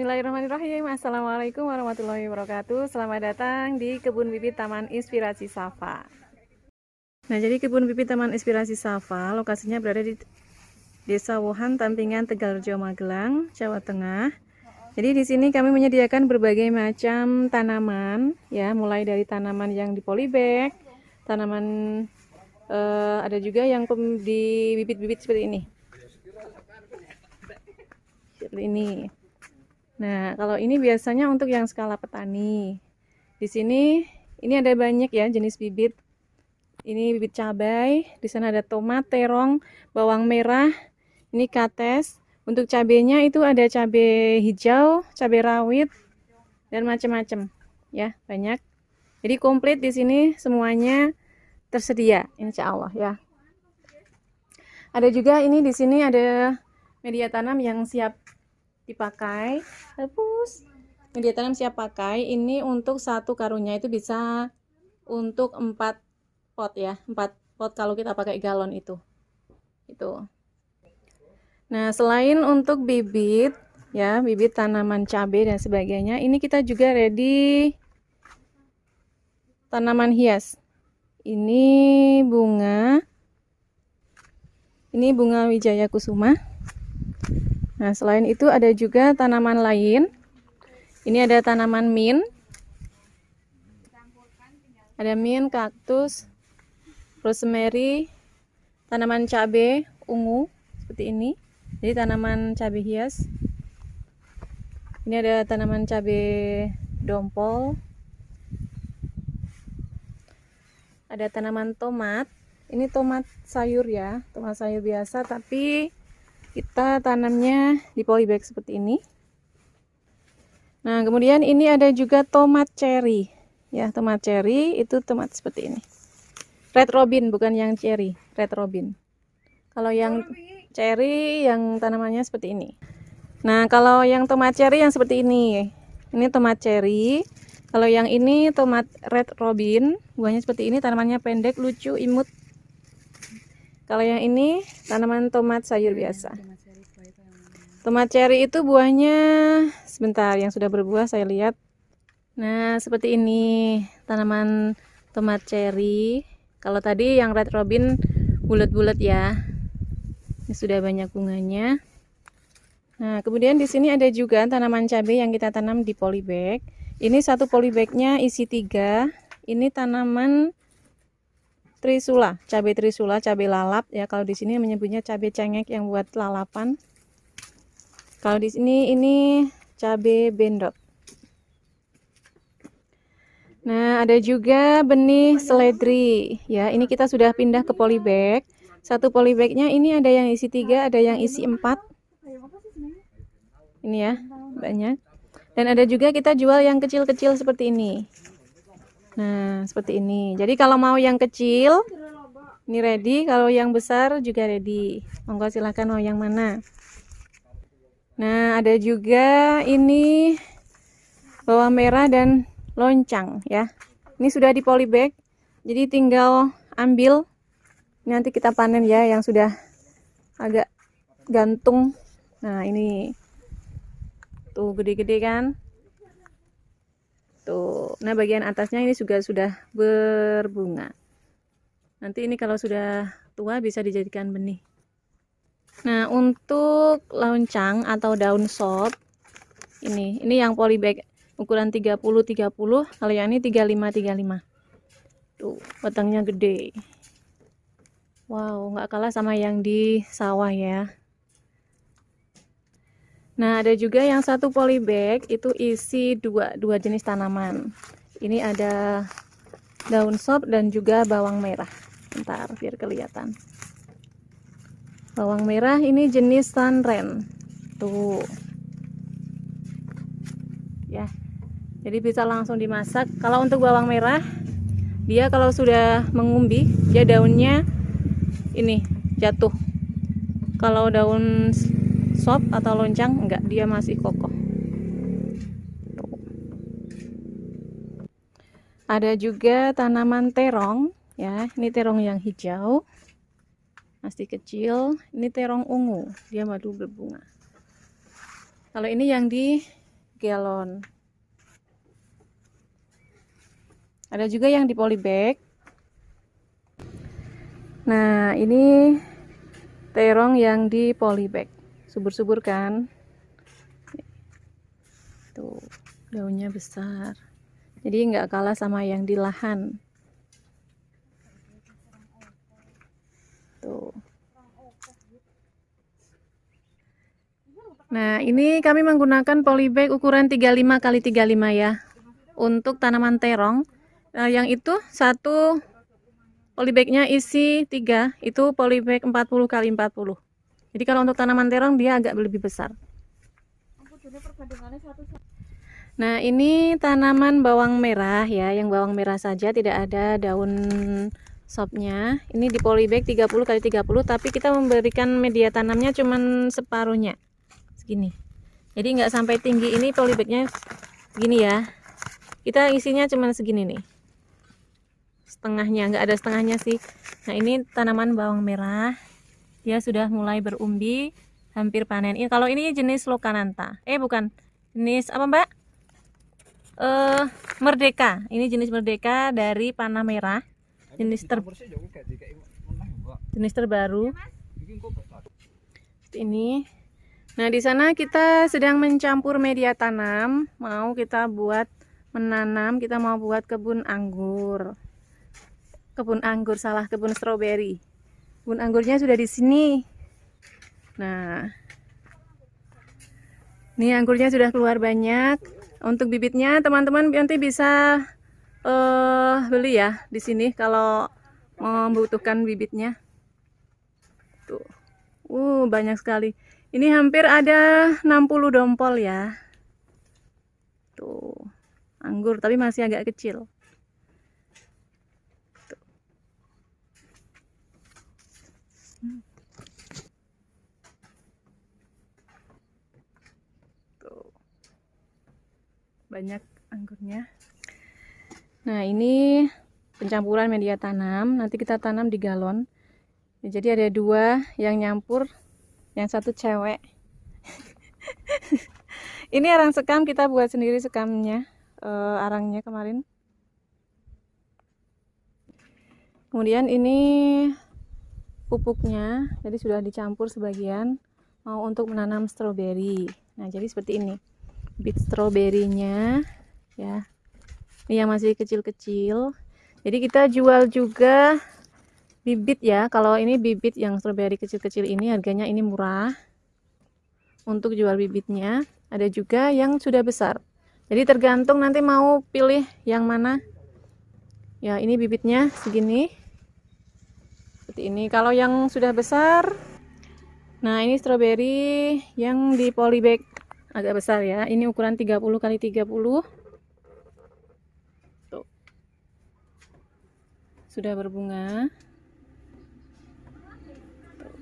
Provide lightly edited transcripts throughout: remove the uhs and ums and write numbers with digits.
Bismillahirrahmanirrahim. Assalamualaikum warahmatullahi wabarakatuh. Selamat datang di Kebun Bibit Taman Inspirasi Safa. Nah, jadi Kebun Bibit Taman Inspirasi Safa lokasinya berada di Desa Wohan, Tampingan, Tegalrejo, Magelang, Jawa Tengah. Jadi di sini kami menyediakan berbagai macam tanaman, ya, mulai dari tanaman yang di polybag, tanaman ada juga yang di bibit-bibit seperti ini. Seperti ini. Nah, kalau ini biasanya untuk yang skala petani. Di sini ini ada banyak ya jenis bibit. Ini bibit cabai, di sana ada tomat, terong, bawang merah, ini kates. Untuk cabenya itu ada cabai hijau, cabai rawit, dan macam-macam. Ya, banyak. Jadi komplit di sini semuanya tersedia, insya Allah ya. Ada juga ini di sini ada media tanam yang siap dipakai. Terus media tanam siap pakai ini untuk satu karungnya itu bisa untuk 4 pot ya, 4 pot kalau kita pakai galon itu. Nah, selain untuk bibit ya, bibit tanaman cabai dan sebagainya, ini kita juga ready tanaman hias. Ini bunga Wijaya Kusuma. Nah, selain itu ada juga tanaman lain. Ini ada tanaman mint. Ada mint, kaktus, rosemary, tanaman cabai ungu seperti ini. Jadi tanaman cabai hias. Ini ada tanaman cabai dompol. Ada tanaman tomat. Ini tomat sayur ya, tomat sayur biasa tapi kita tanamnya di polybag seperti ini. Nah, kemudian ini ada juga tomat cherry. Ya, tomat cherry itu tomat seperti ini. Red Robin, bukan yang cherry, Red Robin. Kalau yang cherry yang tanamannya seperti ini. Nah, kalau yang tomat cherry yang seperti ini. Ini tomat cherry. Kalau yang ini tomat Red Robin, buahnya seperti ini, tanamannya pendek, lucu, imut. Kalau yang ini tanaman tomat sayur biasa. Tomat cherry itu buahnya sebentar yang sudah berbuah saya lihat. Nah, seperti ini tanaman tomat cherry. Kalau tadi yang Red Robin bulat-bulat ya. Ini sudah banyak bunganya. Nah, kemudian di sini ada juga tanaman cabai yang kita tanam di polybag. Ini satu polybagnya isi 3. Ini tanaman trisula, cabai trisula, cabai lalap ya. Kalau di sini menyebutnya cabai cengek yang buat lalapan. Kalau di sini ini cabai bendot. Nah, ada juga benih seledri ya. Ini kita sudah pindah ke polybag. Satu polybagnya ini ada yang isi 3, ada yang isi 4. Ini ya, banyak. Dan ada juga kita jual yang kecil-kecil seperti ini. Nah, seperti ini. Jadi kalau mau yang kecil ini ready, kalau yang besar juga ready. Monggo silahkan mau yang mana. Nah, ada juga ini bawang merah dan loncang ya. Ini sudah di polybag. Jadi tinggal ambil. Nanti kita panen ya yang sudah agak gantung. Nah, ini tuh gede-gede kan? Tuh. Nah, bagian atasnya ini juga sudah berbunga. Nanti ini kalau sudah tua bisa dijadikan benih. Nah, untuk launcang atau daun sop ini yang polybag ukuran 30-30, kalau yang ini 35-35. Tuh, batangnya gede. Wow, nggak kalah sama yang di sawah ya. Nah, ada juga yang satu polybag itu isi dua jenis tanaman. Ini ada daun sop dan juga bawang merah. Bentar, biar kelihatan. Bawang merah ini jenis sunren. Tuh. Ya. Jadi bisa langsung dimasak. Kalau untuk bawang merah, dia kalau sudah mengumbi, dia daunnya ini jatuh. Kalau daun sop atau loncang enggak, dia masih kokoh. Tuh. Ada juga tanaman terong ya. Ini terong yang hijau. Masih kecil. Ini terong ungu, dia baru berbunga. Kalau ini yang di galon. Ada juga yang di polybag. Nah, ini terong yang di polybag. Subur-subur kan? Tuh, daunnya besar. Jadi nggak kalah sama yang di lahan. Tuh. Nah, ini kami menggunakan polybag ukuran 35 x 35 ya. Untuk tanaman terong. Nah, yang itu satu polybagnya isi 3, itu polybag 40 x 40. Jadi kalau untuk tanaman terong dia agak lebih besar. Nah, ini tanaman bawang merah ya, yang bawang merah saja, tidak ada daun sopnya. Ini di polybag 30 x 30, tapi kita memberikan media tanamnya cuman separuhnya. Segini. Jadi nggak sampai tinggi, ini polybagnya segini ya. Kita isinya cuman segini nih. Setengahnya, nggak ada setengahnya sih. Nah, ini tanaman bawang merah, dia sudah mulai berumbi, hampir panen. Kalau ini jenis Lokananta, bukan, jenis apa Mbak? Merdeka. Ini jenis Merdeka dari panah merah, jenis terbaru. Ini. Nah, di sana kita sedang mencampur media tanam, mau kita buat menanam, kita mau buat kebun anggur. Kebun stroberi. Kebun anggurnya sudah di sini. Nah, ini anggurnya sudah keluar banyak. Untuk bibitnya teman-teman nanti bisa beli ya di sini kalau membutuhkan bibitnya. Tuh. Banyak sekali. Ini hampir ada 60 dompol ya. Tuh. Anggur tapi masih agak kecil. Banyak anggurnya. Nah, ini pencampuran media tanam, nanti kita tanam di galon. Jadi ada 2 yang nyampur, yang satu cewek. Ini arang sekam, kita buat sendiri sekamnya, arangnya kemarin. Kemudian ini pupuknya, jadi sudah dicampur sebagian, mau untuk menanam stroberi. Nah, jadi seperti ini. Bibit stroberinya ya, ini yang masih kecil-kecil. Jadi kita jual juga bibit ya. Kalau ini bibit yang stroberi kecil-kecil ini harganya ini murah untuk jual bibitnya. Ada juga yang sudah besar, jadi tergantung nanti mau pilih yang mana ya. Ini bibitnya segini seperti ini. Kalau yang sudah besar, nah ini stroberi yang di polybag agak besar ya, ini ukuran 30 x 30. Tuh. Sudah berbunga. Tuh.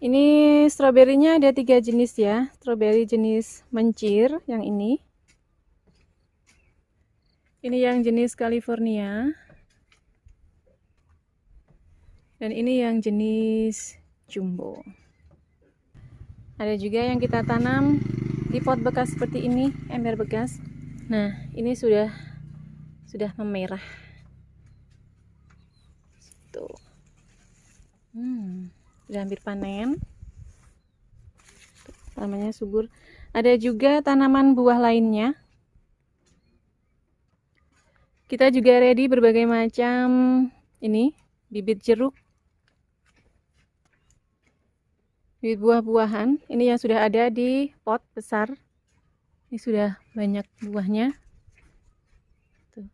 Ini stroberinya ada 3 jenis ya. Stroberi jenis mencir yang ini. Ini yang jenis California. Dan ini yang jenis jumbo. Ada juga yang kita tanam di pot bekas seperti ini, ember bekas. Nah, ini sudah memerah. Tuh. Sudah hampir panen. Tanamannya subur. Ada juga tanaman buah lainnya. Kita juga ready berbagai macam ini, bibit jeruk. Bibit buah-buahan, ini yang sudah ada di pot besar. Ini sudah banyak buahnya. Tuh.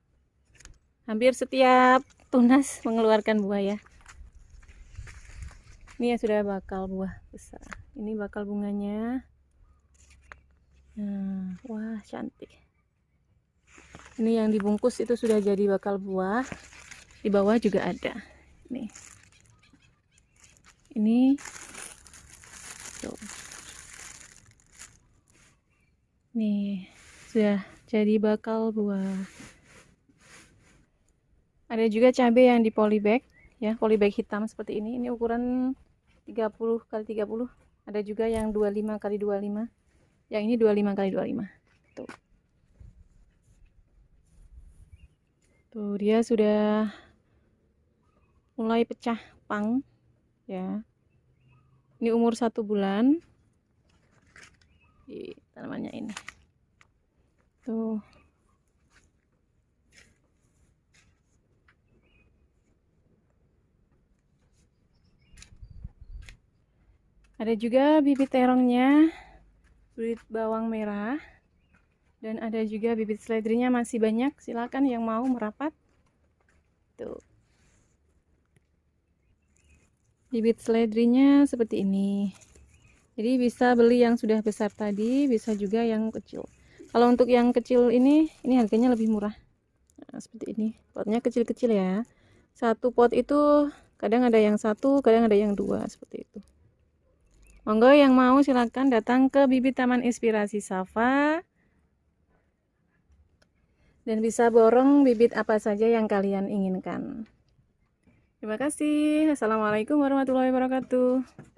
Hampir setiap tunas mengeluarkan buah ya. Ini yang sudah bakal buah besar. Ini bakal bunganya. Nah, wah cantik. Ini yang dibungkus itu sudah jadi bakal buah. Di bawah juga ada. Nih. Ini tuh. Nih, sudah jadi bakal buah. Ada juga cabai yang di polybag ya, polybag hitam seperti ini. Ini ukuran 30 x 30. Ada juga yang 25 x 25. Yang ini 25 kali 25. Tuh. Tuh, dia sudah mulai pecah pang ya. Ini umur 1 bulan. Di tanamannya ini. Tuh. Ada juga bibit terongnya, bibit bawang merah, dan ada juga bibit seledrinya masih banyak. Silakan yang mau merapat. Tuh. Bibit seledrinya seperti ini. Jadi bisa beli yang sudah besar tadi, bisa juga yang kecil. Kalau untuk yang kecil ini harganya lebih murah. Nah, seperti ini. Potnya kecil-kecil ya. Satu pot itu kadang ada yang satu, kadang ada yang dua, seperti itu. Monggo yang mau silakan datang ke Bibit Taman Inspirasi Safa dan bisa borong bibit apa saja yang kalian inginkan. Terima kasih. Assalamualaikum warahmatullahi wabarakatuh.